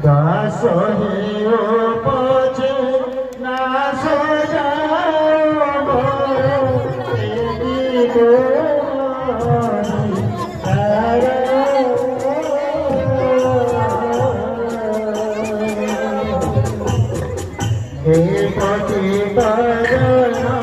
दास हियो पछे ना सजाओ तेरी पति बरना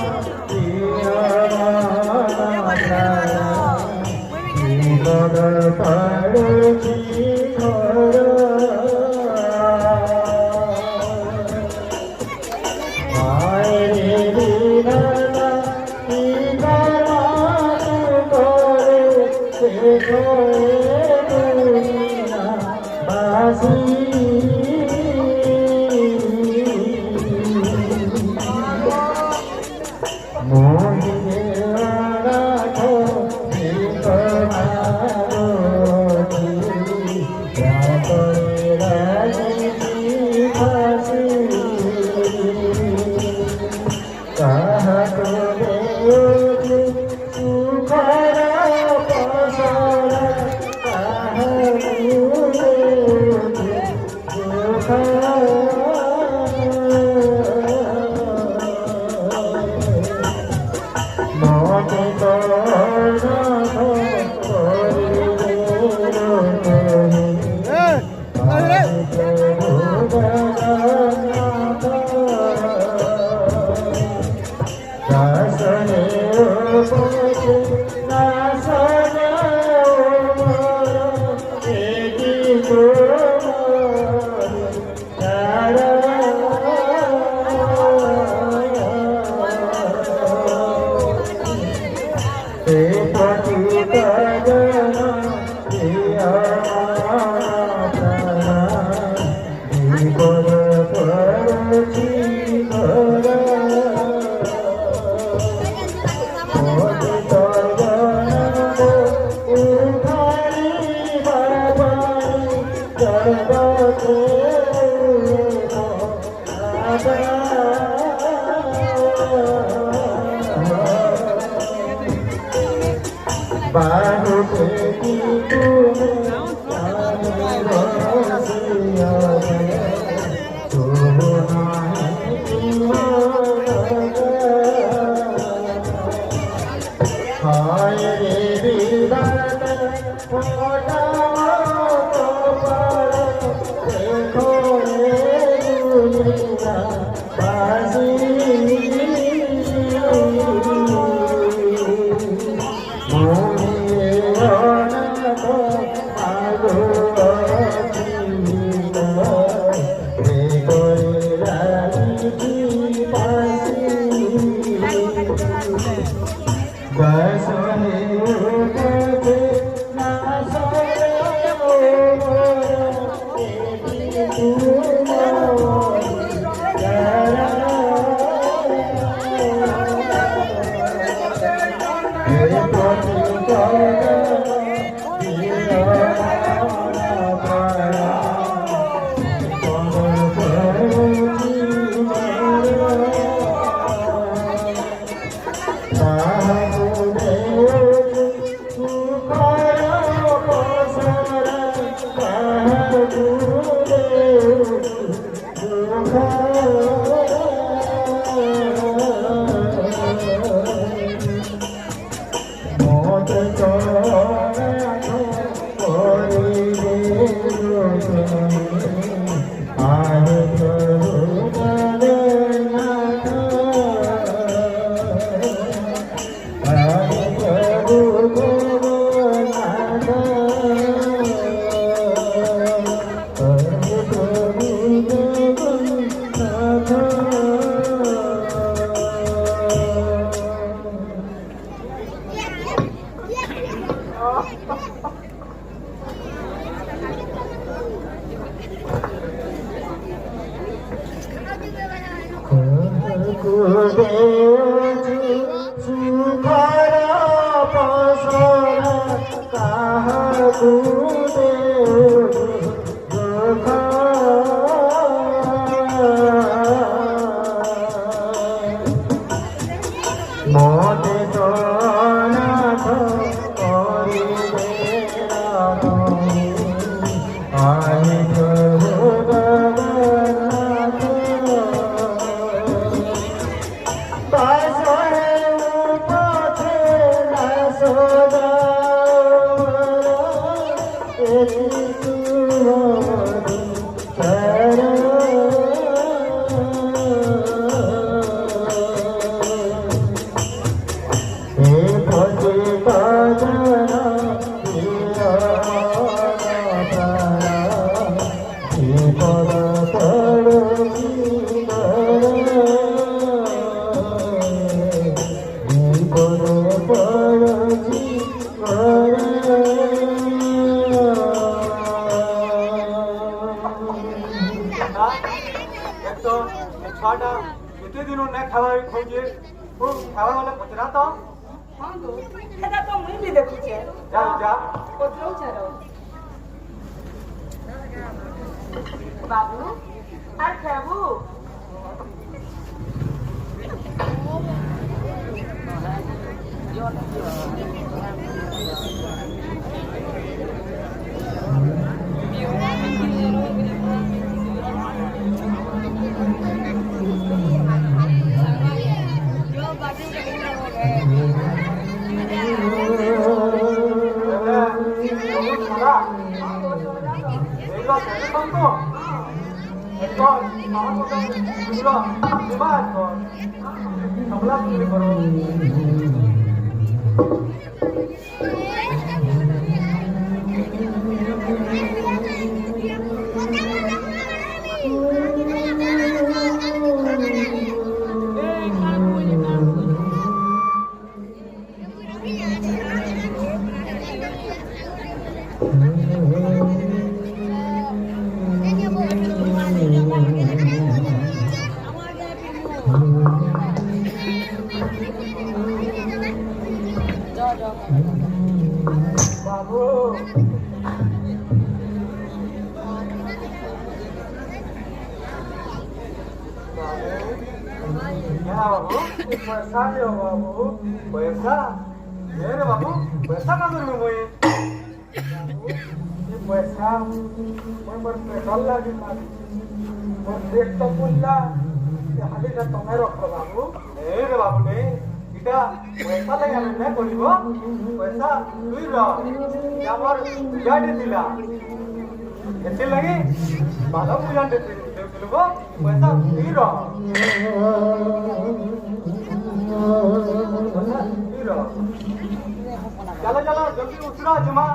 मोटे तो छाटा एते दिनों न खावा खोजे ओ खावा वाला पचरा तो हां दो एदा तो मुई भी देखु छे जा जा कोतरो छरो बाबू आर खाबू बाबू बाबू पैसा ले बाबू पैसा मेरे बाबू पैसा का करूँ मैं ये पैसा मैं पर पेट्रोल लगी मारी और देख तो पुल्ला ये हाली का तुम्हें रखो बाबू मेरे बाबू ने इटा पैसा लगा मैं बोलिबो पैसा तुई रह यार गाड़ी दिला एते लगे बाला पूजा दे दिलबो पैसा तुई रह चलो चलो जल्दी उतरा जुमा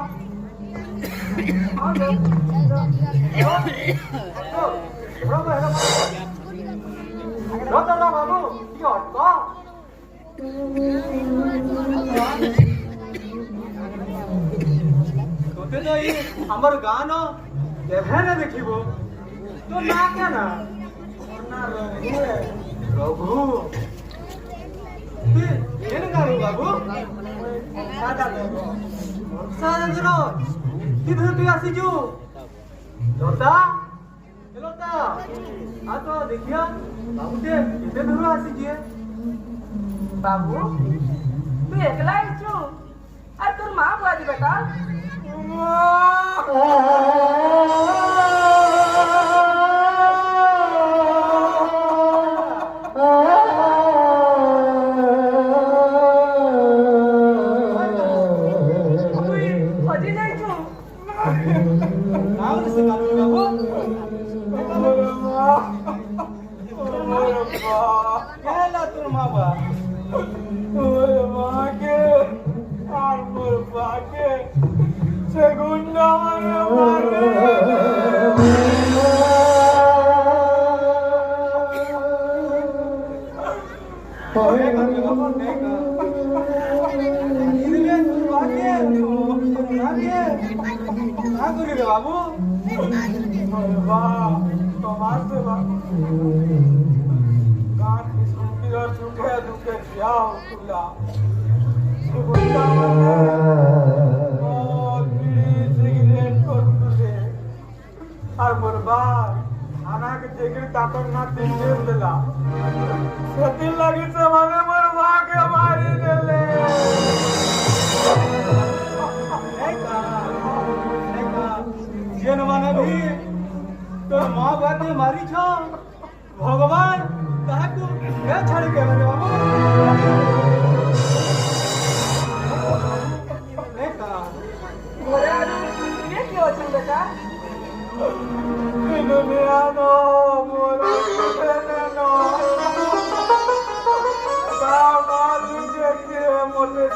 बाबू तोते तो ये हमर गान देखे न देखिबो तो ना क्या ना रघु ಏನು ಕಾರು ಬಾಬು ಸಾದಾ ದಿನ किधर तू आसीजु लोता लोता आ तो देखिया बाबू ते किते दूर आसीजे बाबू तू एकला आइछु और तोर मां बुआजी बेटा बाबू আর মোর বাপ আনাকে দেখে তাকর না তিনটে দিলা সেদিন লাগিছে মানে মোর মাকে মারি দিলে जेन माने भी तो माँ बाते मारी छो भगवान ताकू क्या छाड़ के बने बाबू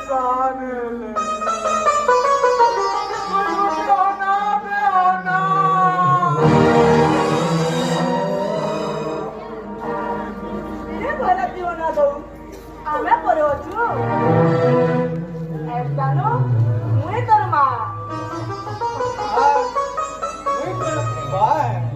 साने ले होना बे होना ये बोला क्यों ना दो आमे करे अछु एकदानो मुई तोर मा बाय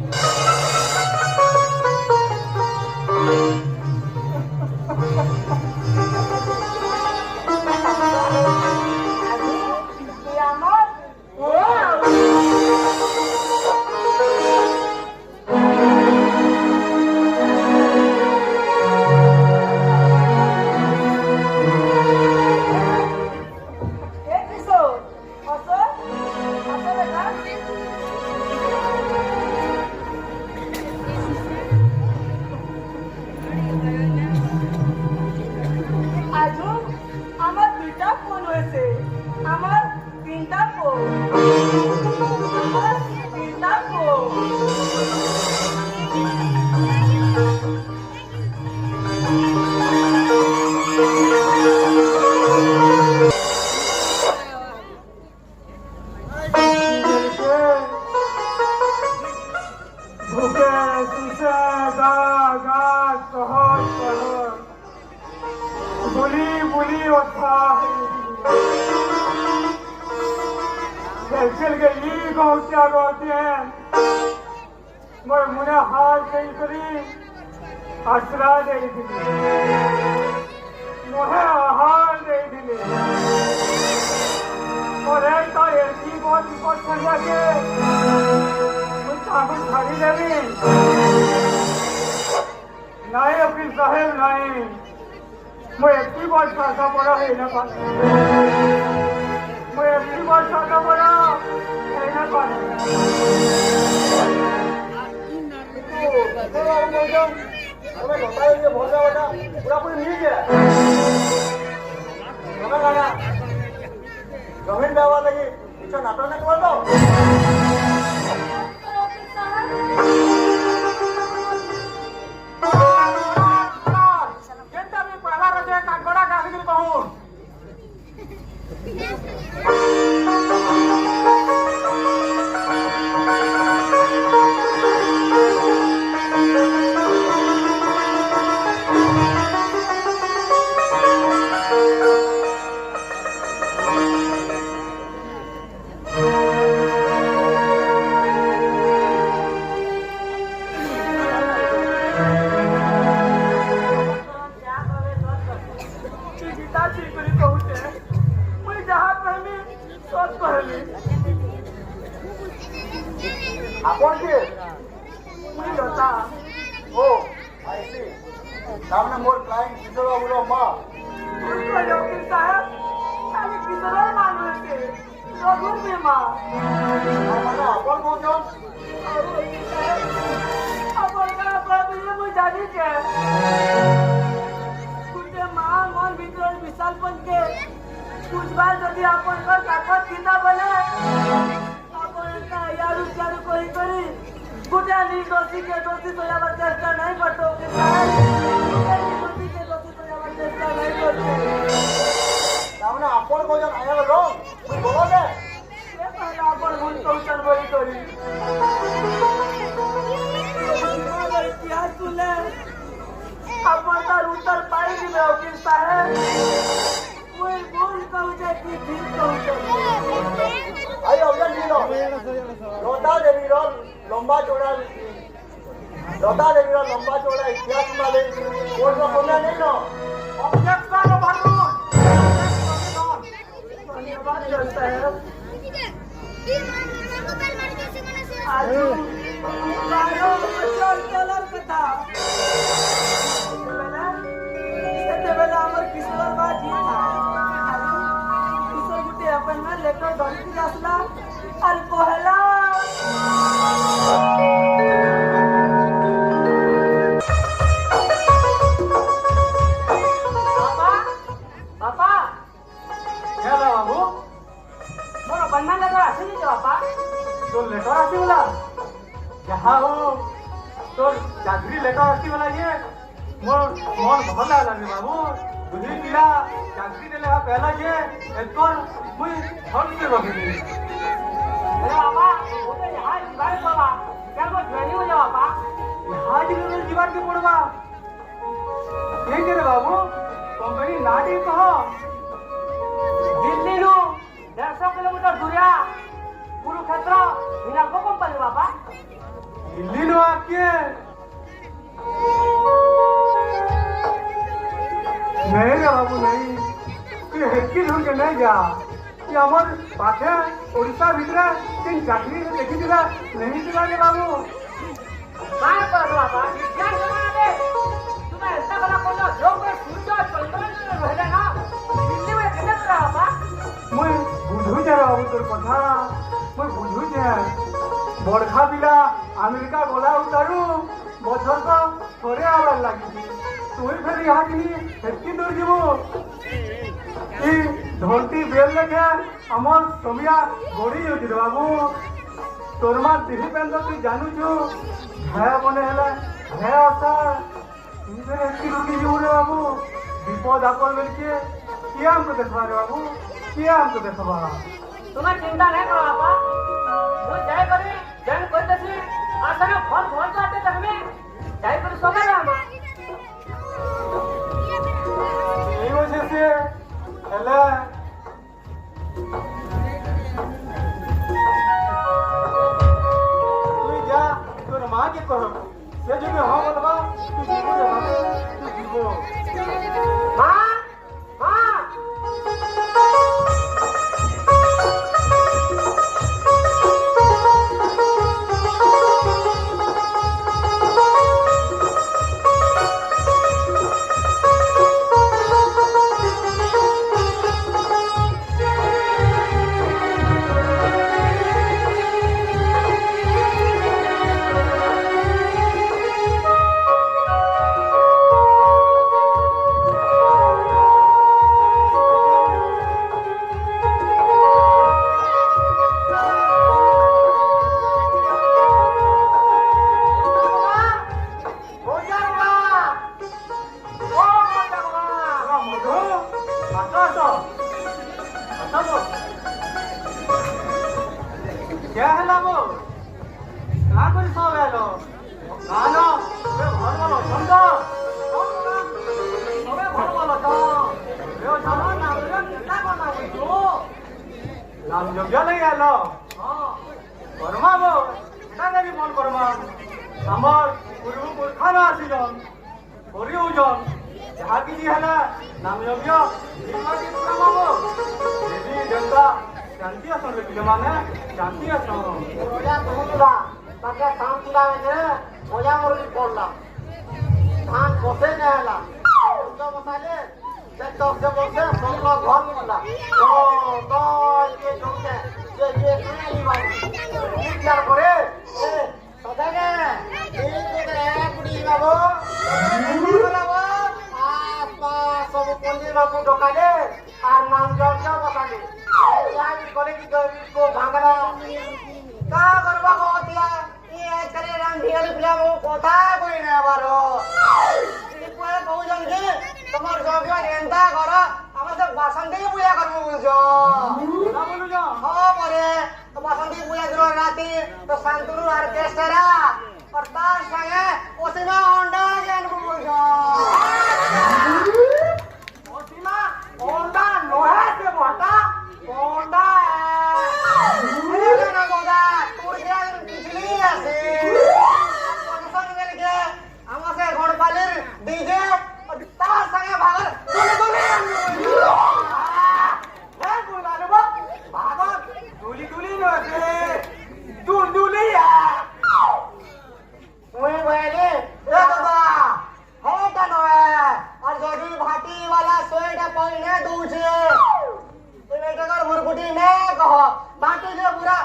आसरा दे मोहे आहार दे और बहुत विपद संज्ञा के छाड़ी देवी नाई अपनी साहेब नाई मैं एक बार साधा पड़ा है ना पास मैं एक बार साधा पड़ा है ना पास हमें लौटा ये बहुत बड़ा पूरा पूरी मिल गया हमें गाना जमीन देवा लगी पीछे नाटक न कर दो जेंटा भी पहला रजे कागड़ा गाली के कहूं Apon ke? Mui lota. Oh, I see. Samne more client Kisora ulo ma. Usko yokin sahab. Kali Kisora manu ke. Rogun me ma. Amana apon ko jon? Apon ka babi mui jani ke. Kunte ma mon bhitor bisal pan ke. कुछ बार यदि अपन का ताकत किता बने अपन का यारू चारू कोई करी गुटा निर्दोषी के दोषी तो यावर चेष्टा नहीं करतो के साथ निर्दोषी के दोषी तो यावर चेष्टा नहीं करतो सामने अपन को जन आया रो तू बोलो दे ये पहला अपन भूल को चलबरी करी हमारा इतिहास सुने अपन का उत्तर पाई दिले वकील साहब कोई बोल कहूँ कि ठीक कहूँ आयो उधर नीलो लोटा देवी रो लंबा चौड़ा इतिहास वाले कोई का बोलना नहीं नो ऑब्जेक्शन भरपूर धन्यवाद करता है आज बारो बच्चों कलर कथा इससे पहले हमारे किशोर बात ये था अपन में लेकर डॉक्टर असला और कोहला पापा क्या ला बाबू मोर बनना लेकर आसे नहीं पापा तो लेकर आसी वाला यहाँ हो तो चाकरी लेकर आसी वाला ये मोर मन भला लगे बाबू तुझी पिला चाकरी देले हा पहला जे एकर मुई हट से रखी अरे बाबा वो तो यहाँ जीवार बाबा क्या वो ज्वाइनिंग हो जाओ बाबा यहाँ जी जीवार के पड़वा ये के रे बाबू कंपनी नाटी कहो दिल्ली नु 150 किलोमीटर दूरिया कुरुक्षेत्र हिनाको कंपनी बाबा दिल्ली नो आके नहीं रे बाबू नहीं तू हेकी ढूंढ के नहीं जा कि हमर पाखे ओडिशा भीतर तीन चाकरी देखी दिला नहीं दिला रे बाबू काय कर बाबा क्या करना दे तुम्हें ऐसा वाला कोलो जो मैं सूझो चलते रहले ना दिल्ली में केने कर बाबा मुई बुझू जा बाबू तोर कथा मुई बुझू जा बड़खा पिला अमेरिका गला उतारू बछर को थोड़े आवार लगी तुई फिर यहाँ की हेकी दूर जीवो ई धोती बेल लेके अमर समिया गोड़ी होती रे बाबू तोर मां दिही पेन तो तू जानू छु है बने हला है असर ई फिर हेकी दूर जीवो रे बाबू विपद आपन मिलके किया हमको देखवा रे बाबू किया हमको देखवा तुम्हें चिंता नहीं करो बाबा वो जाए करी जन कोई तसी आसने फोन फोन करते तक में जाए करी सोना रामा यही वजह से हेले तू जा तोर मां के कहो से जो हां बोलबा तू जीवो रे बाबू तू जीवो मां मां क्या है लामो कहाँ कोई सो गया लो कानो वे घर वालो समझो अबे घर वालो तो वे जानो ना वे कितना करना है तो नाम योग्य नहीं है लो हाँ कर्मा वो कितना देवी मन कर्मा हमर पूर्व पुरखाना आसीजन ओरी उजन जहाँ की जी है ना नाम योग्य जीवन की कर्मा वो देवी देवता शांति असर रे माने शांति असर ओया कहूला ताके शांति लागे ओया मोर की पड़ला धान बसे न हला तो बसाले से तो से बसे सोमला घर मिलला तो ये जोके ये खाली बाबू ये क्या करे ए सदागे ये तो कुड़ी बाबू बाबू आपा सब पंडी बाबू डकाले और नाम जोके बसाले यहाँ भी कॉलेज को भागना का करवा को दिया ये करे रांधियाली फिल्म कोथा कोई ना बारो ये कोई बहु जन के तमर जोग्य एंता करो हम सब बसंती पूजा करबो बोलजो ना बोलू जा हां मरे तो बसंती पूजा करो राती तो शांतनु ऑर्केस्ट्रा और तार संगे ओसिना होंडा ज्ञान बोलजो ओसिना होंडा नोहे से मोटा होंडा अरे ना गोदा तोर के पिछली आसे पोजीशन में के हमसे घोड़पालिर डीजे और तार संगे भागर तुले है बोला रे भागर दूली नो के दूली या ओए वेले ए बाबा है का नोए और जोड़ी भाटी वाला स्वेटर पहने दूचे बेटकर मुरकुटी ने कहो बाकी जो पूरा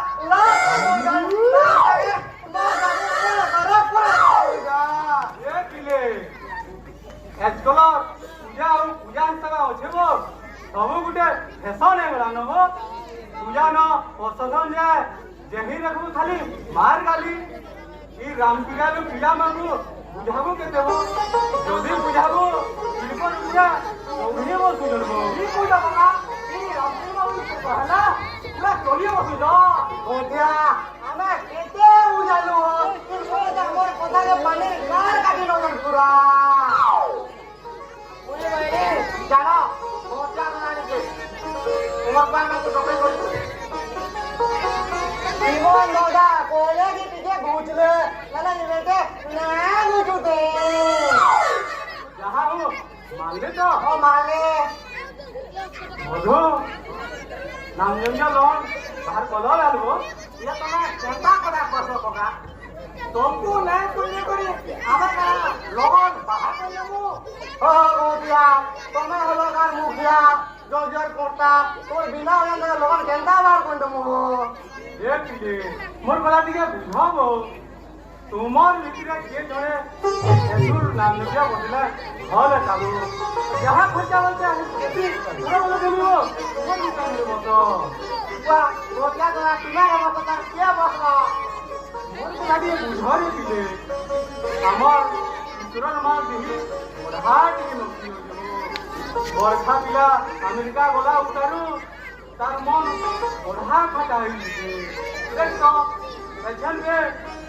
ये किले एस्कोलर पूजा और पूजा सगा होछेबो सबु गुटे फैशन है गला नबो पूजा न औषधन जाए जेही रखबो खाली मार गाली ई रामपिया लो पिया मांगू बुझाबो के देबो जदी बुझाबो बिल्कुल पूजा চলিয়ে বসু ধরবো কি কইলা বাবা এই রামপুর বাবু কহলা পুরা চলিয়ে বসু যা ওদিয়া আমি কেতে উজালু কিন্তু আমার কথাকে মানে কার কাটি নজর পুরা ওই বাইরে জানো মোটা নানিকে তোমার বাবা তো ডকে করি জীবন দাদা কোলে কি পিছে ঘুচলে নানা নিবেকে না ঘুচুতে যাহা হো মানলে তো ও মালে মধু নামজঞ্জা লন বাহার কলর আলবো ये तो मैं चिंता करा करतो कोका तुमको नहीं सुनने करी आवे करा लोगन बाहर कर लेमु ओ रोटिया तुम्हें हलोगार मुखिया जो जोर करता तोर बिना होले लोगन केंदा बार कोंडमु দেখ যে মোর গলা দিকে বুঝাবো তোমার ভিতরে কে জনে এসুর নাম লইয়া বদলা হলে কাবু যাহা খরচা বলতে আমি কেতি ওরা বলে দেবো তোমার ভিতরে মতো वा रोटिया तो तुम्हारे मत कर के बसला মোর গলা দিয়ে বুঝারে দিলে আমার সুরন মা দিহি ওড়হা টিকে নকি হইলো বরখা পিলা আমেরিকা গলা উতারু তার মন ওড়হা খাটা হইছে দেখো रजन में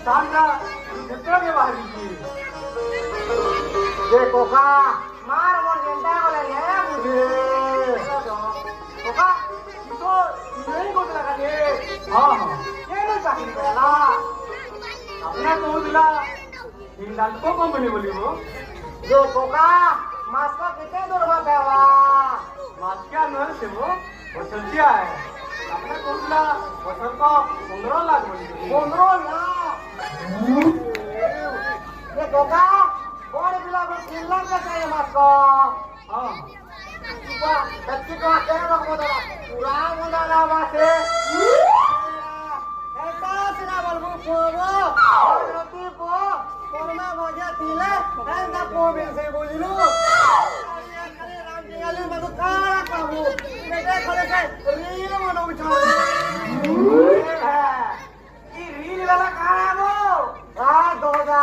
सामना क्षेत्र के बाहर की ये कोका मार मोर जिंदा बोले ले मुझे कोका तो नहीं को लगा दे हां हां ये नहीं चाकरी करेला अपना तो दिला हिंदाल को कंपनी बोली वो ये कोका मास को कितने दूर बाबा मास क्या न से वो चलती है अपना तो दिला वसन को 15 लाख बोली बोलो ना ये कोका बड़े बिला को 3 लाख का चाहिए मास को हां वाह सच्ची को आके लोग बोला पूरा मुंडा ना बासे ऐसा सिना बोलबो पोरो रोटी पो कोरमा मजा दिले एंदा पो बिन से बोलिलु अरे राम जी गाली मत काला काबू बेटे खले से रील मनो उठा की रील वाला कहां है वो आ दोगा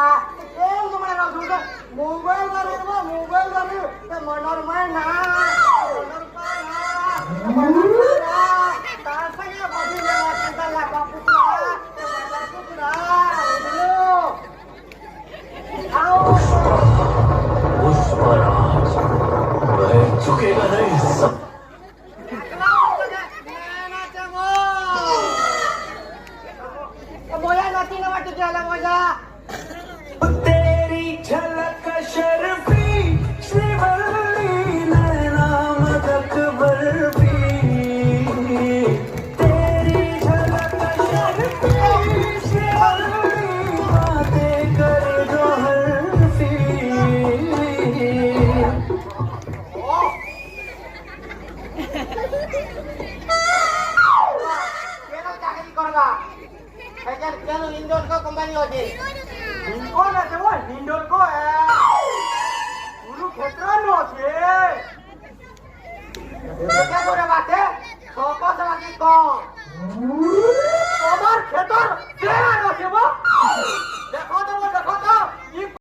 एम तुम्हारा दूसरा मोबाइल वाले ते मनोर में ना मनोर का ना तार संगे बड़ी लेवा चिंता लगा पुत्रा ते वाला पुत्रा बोलो आओ पुष्पराज मैं झुकेगा नहीं सब मोया नाती ना वाटी जाला मोजा तेरी झलक शर्फी श्रीवल्ली नैना मदक बर्फी तेरी झलक शर्फी श्रीवल्ली बातें कर जो हर्फी केनो चाकरी करबा एकर केनो इंडोर को कंपनी होती